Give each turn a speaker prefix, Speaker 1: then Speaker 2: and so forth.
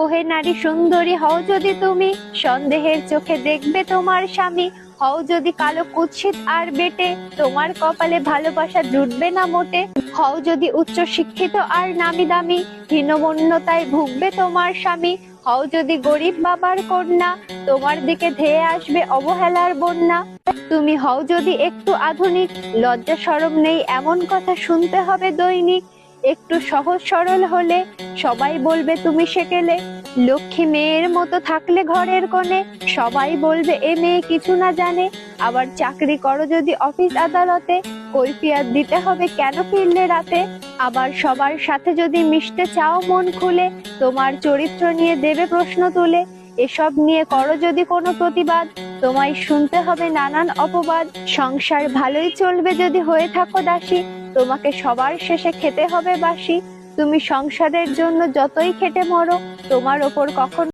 Speaker 1: ওহে নারী সুন্দরী হও যদি তুমি, সন্দেহের চোখে দেখবে তোমার স্বামী। হও যদি কালো কুৎসিত আর বেটে, তোমার কপালে ভালোবাসা জুটবে না মোটে। হও যদি উচ্চ শিক্ষিত আর নামি দামি, হীনমন্যতায় ভুগবে তোমার স্বামী। হও যদি গরিব বাবার কন্যা, তোমার দিকে ধেয়ে আসবে অবহেলার বন্যা। তুমি হও যদি একটু আধুনিক, লজ্জা শরম নেই এমন কথা শুনতে হবে দৈনিক। একটু সহজ সরল হলে সবাই বলবে তুমি সেকেলে। লক্ষ্মী মেয়ের মতো থাকলে ঘরের কোণে, সবাই বলবে এ মেয়ে কিছু না জানে। আবার চাকরি করো যদি অফিস আদালতে, কৈফিয়ত দিতে হবে কেন ফিরলে রাতে। আবার সবার সাথে যদি মিশতে চাও মন খুলে, তোমার চরিত্র নিয়ে দেবে প্রশ্ন তুলে। এসব নিয়ে করো যদি কোনো প্রতিবাদ, তোমায় শুনতে হবে নানান অপবাদ। সংসার ভালোই চলবে যদি হয়ে থাকো দাসী, তোমাকে সবার শেষে খেতে হবে বাসি। তুমি সংসারের জন্য যতই খেটে মরো, তোমার ওপর কখনো